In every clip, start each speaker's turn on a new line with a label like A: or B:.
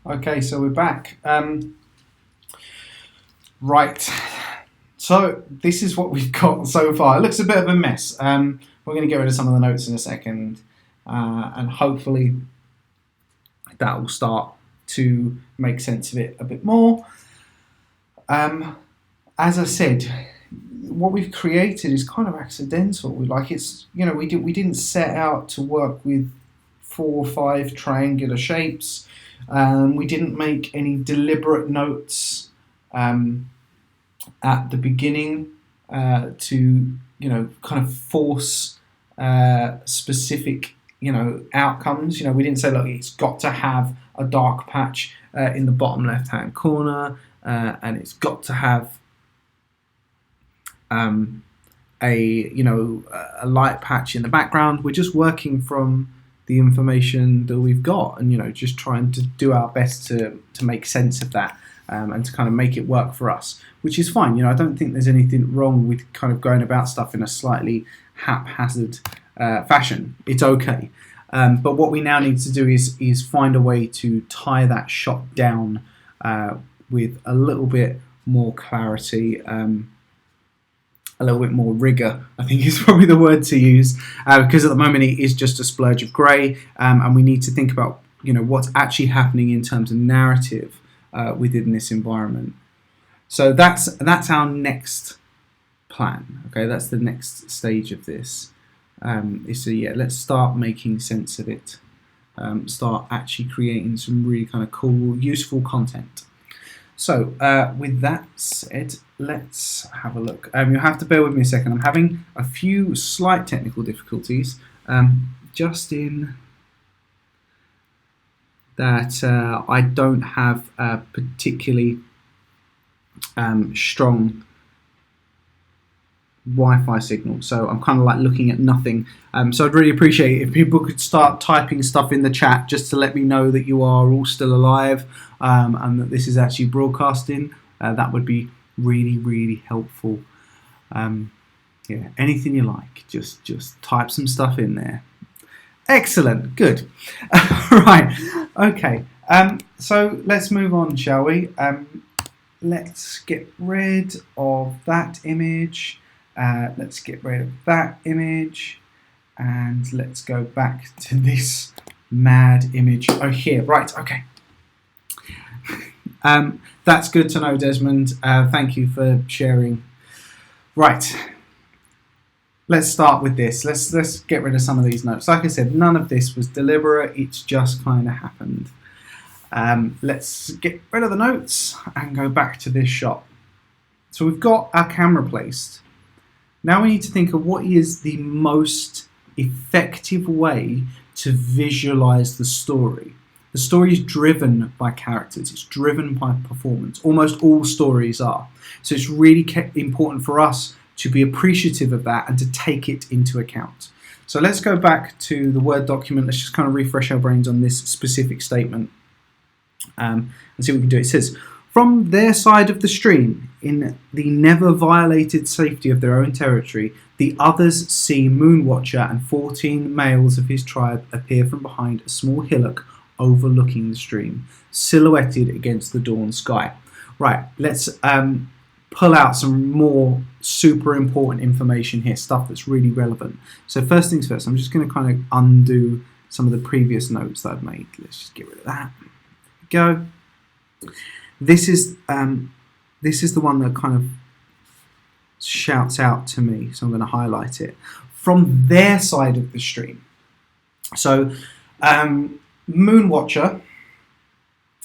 A: Okay, so we're back. Right. So this is what we've got so far. It looks a bit of a mess. We're going to get rid of some of the notes in a second, and hopefully that will start to make sense of it a bit more. As I said, what we've created is kind of accidental. Like it's, we didn't set out to work with 4 or 5 triangular shapes. We didn't make any deliberate notes at the beginning to kind of force specific outcomes. We didn't say, look, it's got to have a dark patch in the bottom left hand corner, and it's got to have a light patch in the background. We're just working from the information that we've got, and just trying to do our best to make sense of that, and to kind of make it work for us, which is fine. I don't think there's anything wrong with kind of going about stuff in a slightly haphazard fashion. It's okay, but what we now need to do is find a way to tie that shot down with a little bit more clarity, a little bit more rigor, I think is probably the word to use, because at the moment it is just a splurge of grey, and we need to think about what's actually happening in terms of narrative within this environment. So that's our next plan. Okay, that's the next stage of this. Let's start making sense of it. Start actually creating some really kind of cool, useful content. So, with that said, let's have a look. You'll have to bear with me a second. I'm having a few slight technical difficulties, just in that I don't have a particularly strong Wi-Fi signal, so I'm kind of like looking at nothing. So I'd really appreciate it if people could start typing stuff in the chat just to let me know that you are all still alive, and that this is actually broadcasting. That would be really, really helpful. Yeah, anything you like, just type some stuff in there. Excellent, good. Right, okay. So let's move on, shall we? Let's get rid of that image. Let's get rid of that image, and let's go back to this mad image here. Right, okay. That's good to know, Desmond. Thank you for sharing. Right, let's start with this. Let's get rid of some of these notes. Like I said, none of this was deliberate. It's just kind of happened. Let's get rid of the notes and go back to this shot. So we've got our camera placed. Now we need to think of what is the most effective way to visualize the story. The story is driven by characters. It's driven by performance. Almost all stories are. So it's really important for us to be appreciative of that and to take it into account. So let's go back to the Word document. Let's just kind of refresh our brains on this specific statement, and see what we can do. It says, from their side of the stream, in the never violated safety of their own territory, the others see Moonwatcher and 14 males of his tribe appear from behind a small hillock overlooking the stream, silhouetted against the dawn sky. Right, let's pull out some more super important information here, stuff that's really relevant. So first things first, I'm just going to kind of undo some of the previous notes that I've made. Let's just get rid of that. There we go. This is the one that kind of shouts out to me, so I'm going to highlight it. From their side of the stream. So Moonwatcher,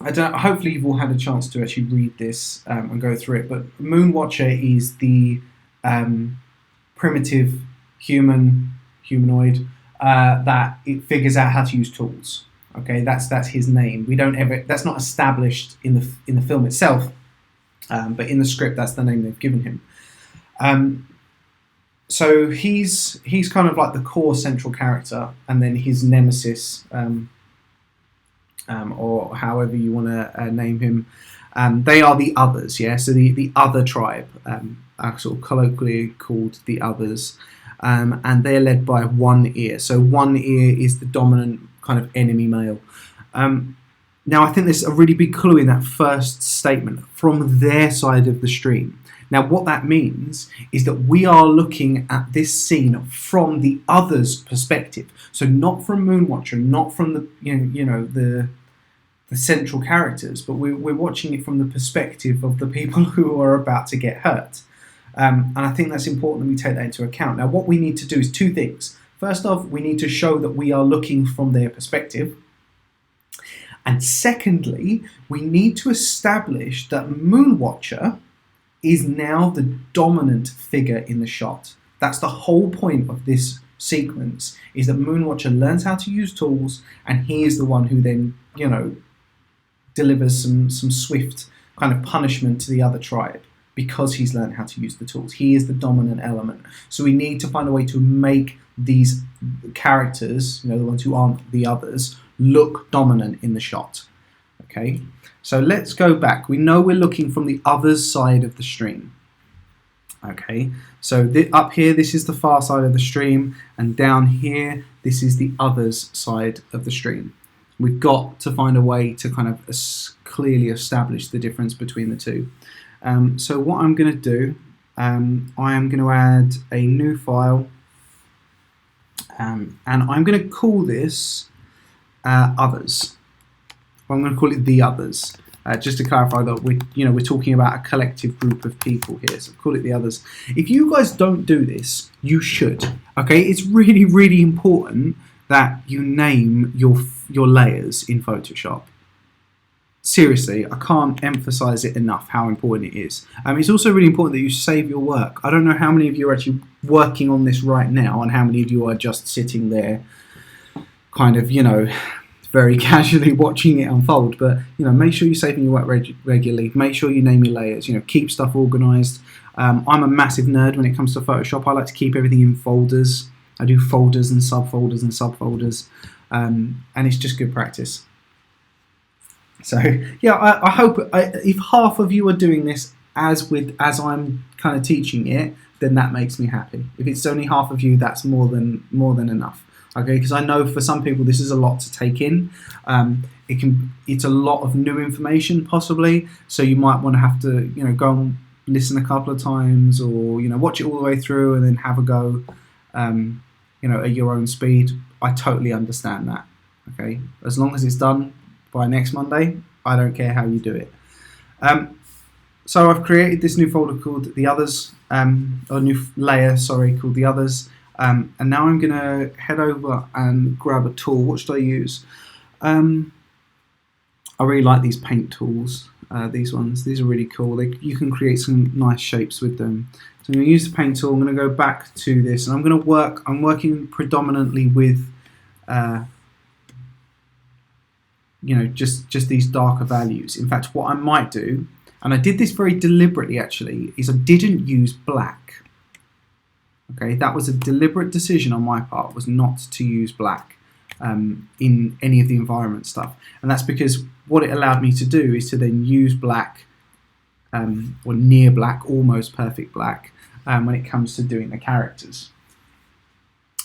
A: hopefully you've all had a chance to actually read this and go through it, but Moonwatcher is the primitive humanoid that it figures out how to use tools. Okay, that's his name. That's not established in the film itself, but in the script that's the name they've given him. So he's kind of like the core central character, and then his nemesis, or however you want to name him, they are the others. Yeah, so the other tribe are sort of colloquially called the others, and they're led by One Ear. So One Ear is the dominant kind of enemy male. Now, I think there's a really big clue in that first statement from their side of the stream. Now, what that means is that we are looking at this scene from the other's perspective. So not from Moonwatcher, not from the central characters, but we're watching it from the perspective of the people who are about to get hurt. And I think that's important that we take that into account. Now, what we need to do is two things. First off, we need to show that we are looking from their perspective. And secondly, we need to establish that Moonwatcher is now the dominant figure in the shot. That's the whole point of this sequence, is that Moonwatcher learns how to use tools, and he is the one who then, delivers some swift kind of punishment to the other tribe because he's learned how to use the tools. He is the dominant element. So we need to find a way to make these characters, the ones who aren't the others, look dominant in the shot. Okay, so let's go back. We know we're looking from the other's side of the stream. Okay, so up here, this is the far side of the stream, and down here, this is the other's side of the stream. We've got to find a way to kind of clearly establish the difference between the two. So what I'm going to do, I am going to add a new file, and I'm going to call this others. I'm going to call it the others, just to clarify that we're talking about a collective group of people here. So call it the others. If you guys don't do this, you should. Okay, it's really, really important that you name your layers in Photoshop. Seriously, I can't emphasize it enough how important it is. It's also really important that you save your work. I don't know how many of you are actually working on this right now and how many of you are just sitting there kind of, very casually watching it unfold. But, make sure you're saving your work regularly. Make sure you name your layers, keep stuff organized. I'm a massive nerd when it comes to Photoshop. I like to keep everything in folders. I do folders and subfolders and subfolders. And it's just good practice. So yeah, I hope if half of you are doing this as I'm kind of teaching it, then that makes me happy. If it's only half of you, that's more than enough. Okay, because I know for some people this is a lot to take in. It's a lot of new information possibly, so you might want to have to go and listen a couple of times, or watch it all the way through and then have a go at your own speed. I totally understand that. Okay, as long as it's done by next Monday, I don't care how you do it. So I've created this new folder called the others, or new layer, sorry, called the others. And now I'm going to head over and grab a tool. What should I use? I really like these paint tools. These ones, these are really cool. You can create some nice shapes with them. So I'm going to use the paint tool. I'm going to go back to this, and I'm working predominantly with just these darker values. In fact, what I might do, and I did this very deliberately actually, is I didn't use black. Okay, that was a deliberate decision on my part, was not to use black in any of the environment stuff. And that's because what it allowed me to do is to then use black, or near black, almost perfect black, when it comes to doing the characters.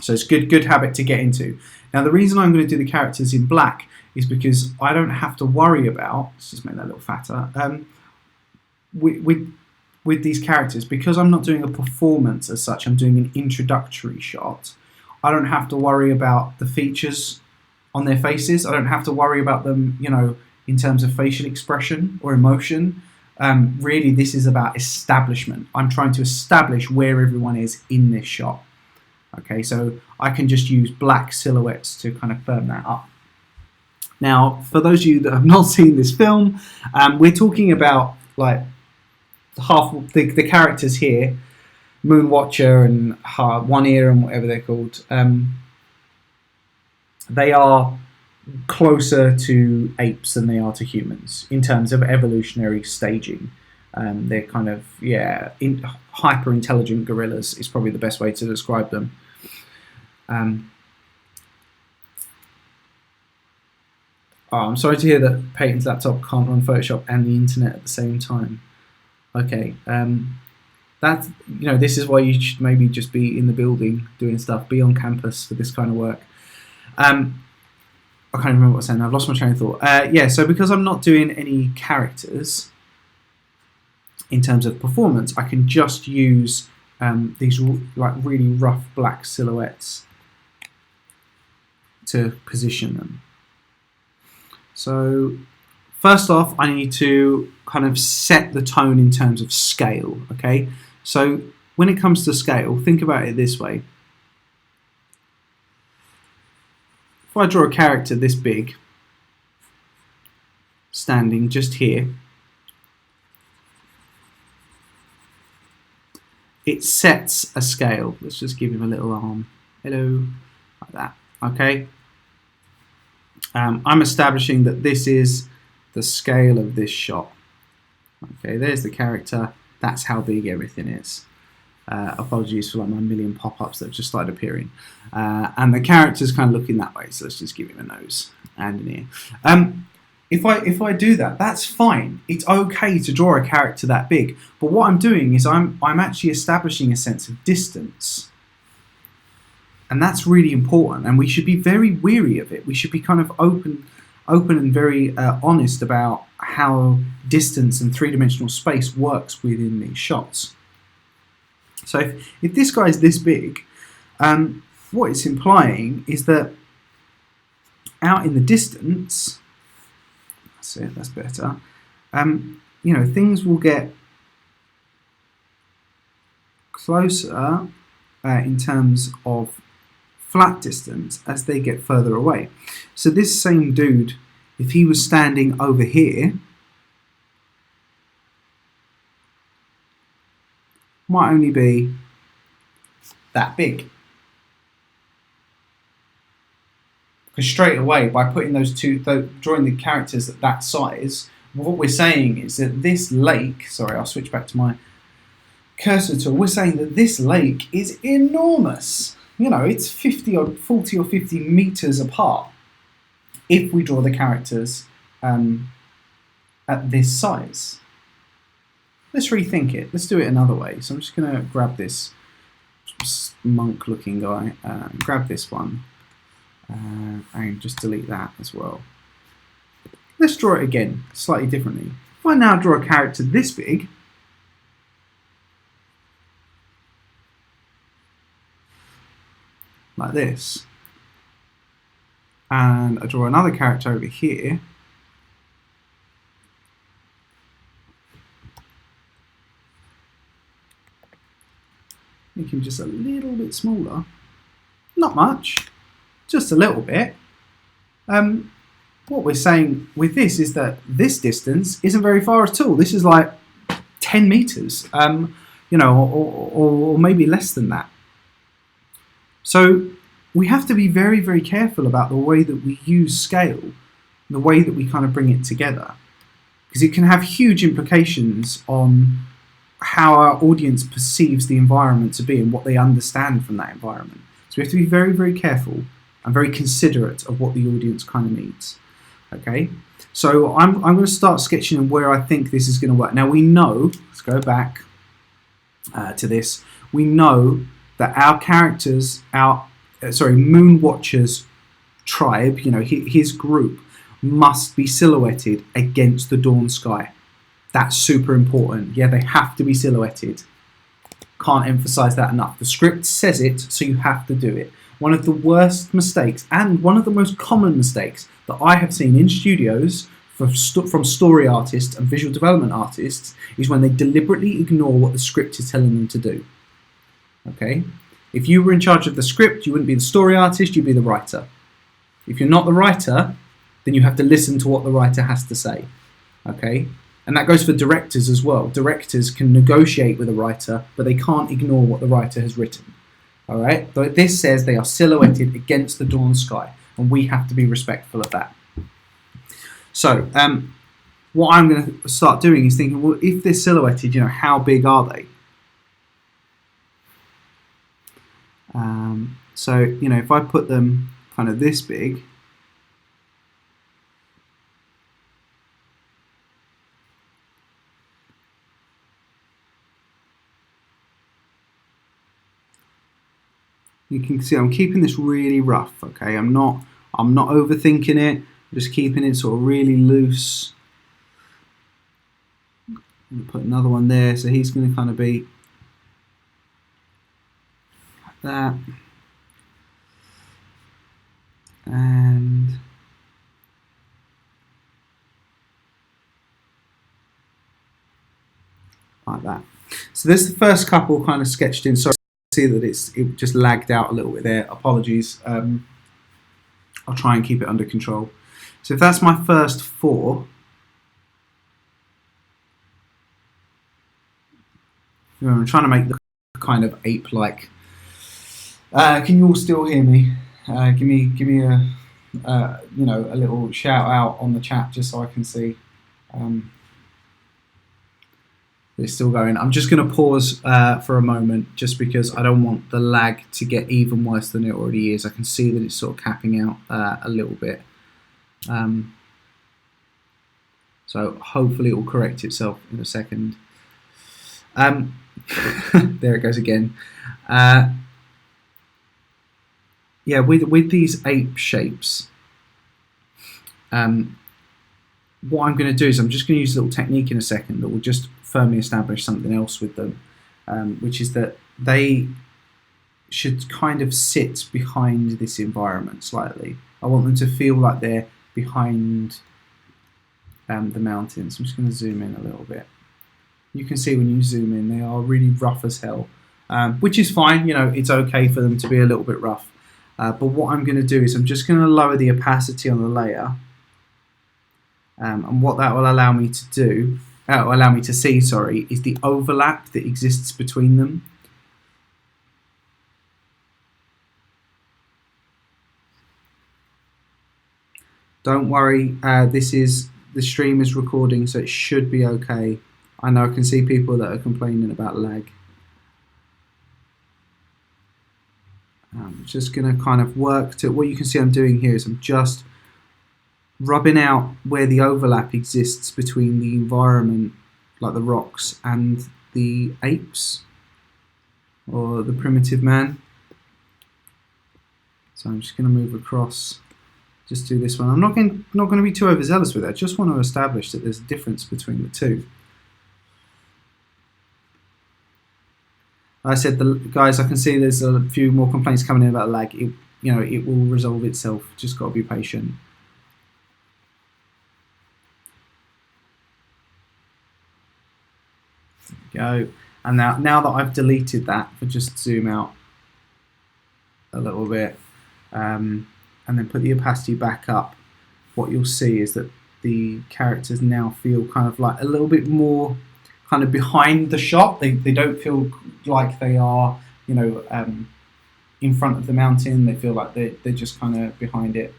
A: So it's good habit to get into. Now the reason I'm going to do the characters in black is because I don't have to worry about, let's just make that a little fatter, with these characters, because I'm not doing a performance as such, I'm doing an introductory shot. I don't have to worry about the features on their faces. I don't have to worry about them, in terms of facial expression or emotion. Really, this is about establishment. I'm trying to establish where everyone is in this shot. Okay, so I can just use black silhouettes to kind of firm that up. Now, for those of you that have not seen this film, we're talking about like half the characters here, Moonwatcher and One Ear and whatever they're called. They are closer to apes than they are to humans in terms of evolutionary staging. They're kind of hyper intelligent gorillas is probably the best way to describe them. I'm sorry to hear that Peyton's laptop can't run Photoshop and the internet at the same time. Okay, that's this is why you should maybe just be in the building doing stuff, be on campus for this kind of work. I can't remember what I was saying. I've lost my train of thought. Yeah, so because I'm not doing any characters in terms of performance, I can just use these like really rough black silhouettes to position them. So first off, I need to kind of set the tone in terms of scale, okay? So when it comes to scale, think about it this way. If I draw a character this big, standing just here, it sets a scale. Let's just give him a little arm. Hello, like that, okay? I'm establishing that this is the scale of this shot. Okay, there's the character. That's how big everything is. Apologies for like my million pop-ups that have just started appearing. And the character's kind of looking that way, so let's just give him a nose and an ear. If I do that, that's fine. It's okay to draw a character that big. But what I'm doing is I'm actually establishing a sense of distance. And that's really important, and we should be very weary of it. We should be kind of open and very honest about how distance and three-dimensional space works within these shots. So if this guy is this big, what it's implying is that out in the distance, that's it, that's better, you know, things will get closer in terms of flat distance as they get further away. So this same dude, if he was standing over here, might only be that big. Because straight away, by putting those two, drawing the characters at that size, what we're saying is that this lake, sorry, I'll switch back to my cursor tool, we're saying that this lake is enormous. You know, it's 40 or 50 meters apart if we draw the characters at this size. Let's rethink it. Let's do it another way. So I'm just going to grab this monk-looking guy, grab this one, and just delete that as well. Let's draw it again, slightly differently. If I now draw a character this big, like this, and I draw another character over here, make him just a little bit smaller, not much, just a little bit. What we're saying with this is that this distance isn't very far at all. This is like 10 meters, you know, or maybe less than that. So we have to be very, very careful about the way that we use scale, the way that we kind of bring it together, because it can have huge implications on how our audience perceives the environment to be and what they understand from that environment. So we have to be very, very careful and very considerate of what the audience kind of needs. Okay, so I'm going to start sketching where I think this is going to work. Now we know, let's go back to this, we know that our characters, Moon Watcher's tribe, you know, his group must be silhouetted against the dawn sky. That's super important. Yeah, they have to be silhouetted. Can't emphasize that enough. The script says it, so you have to do it. One of the worst mistakes, and one of the most common mistakes that I have seen in studios from story artists and visual development artists, is when they deliberately ignore what the script is telling them to do. Okay? If you were in charge of the script, you wouldn't be the story artist, you'd be the writer. If you're not the writer, then you have to listen to what the writer has to say. Okay? And that goes for directors as well. Directors can negotiate with a writer, but they can't ignore what the writer has written. All right? But this says they are silhouetted against the dawn sky, and we have to be respectful of that. So, what I'm going to start doing is thinking, well, if they're silhouetted, you know, how big are they? So, you know, if I put them kind of this big, you can see I'm keeping this really rough, okay? I'm not I'm not overthinking it. I'm just keeping it sort of really loose. Put another one there, so he's going to kind of be like that. And like that. So this is the first couple kind of sketched in. Sorry, see that it just lagged out a little bit there. Apologies. I'll try and keep it under control. So if that's my first 4, I'm trying to make the kind of ape-like. Can you all still hear me? Give me a a little shout out on the chat just so I can see. It's still going. I'm just going to pause for a moment just because I don't want the lag to get even worse than it already is. I can see that it's sort of capping out a little bit. So hopefully it will correct itself in a second. There it goes again. Yeah, with these ape shapes, what I'm going to do is I'm just going to use a little technique in a second that will just firmly establish something else with them, which is that they should kind of sit behind this environment slightly. I want them to feel like they're behind the mountains. I'm just going to zoom in a little bit. You can see when you zoom in, they are really rough as hell, which is fine. You know, it's okay for them to be a little bit rough. But what I'm going to do is I'm just going to lower the opacity on the layer. And what that will allow me to do, allow me to see, sorry, is the overlap that exists between them. Don't worry, the stream is recording, so it should be okay. I know I can see people that are complaining about lag. I'm just going to kind of work to, what you can see I'm doing here is I'm just rubbing out where the overlap exists between the environment, like the rocks, and the apes, or the primitive man. So I'm just going to move across, just do this one. I'm not going to be too overzealous with it. I just want to establish that there's a difference between the two. I said, guys, I can see there's a few more complaints coming in about lag. It will resolve itself. Just got to be patient. There we go. And now that I've deleted that, I'll just zoom out a little bit, and then put the opacity back up. What you'll see is that the characters now feel kind of like a little bit more kind of behind the shot. They don't feel like they are, in front of the mountain. They feel like they're just kind of behind it,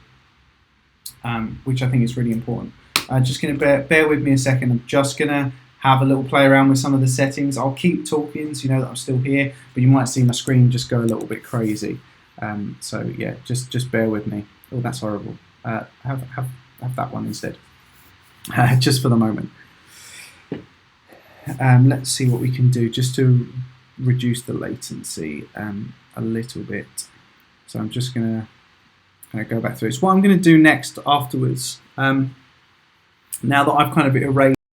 A: which I think is really important. Just going to bear with me a second. I'm just going to have a little play around with some of the settings. I'll keep talking so you know that I'm still here, but you might see my screen just go a little bit crazy. So yeah, just bear with me. Oh, that's horrible. Have that one instead, just for the moment. Let's see what we can do just to reduce the latency a little bit. So I'm just going to go back through. So what I'm going to do next afterwards, now that I've kind of erased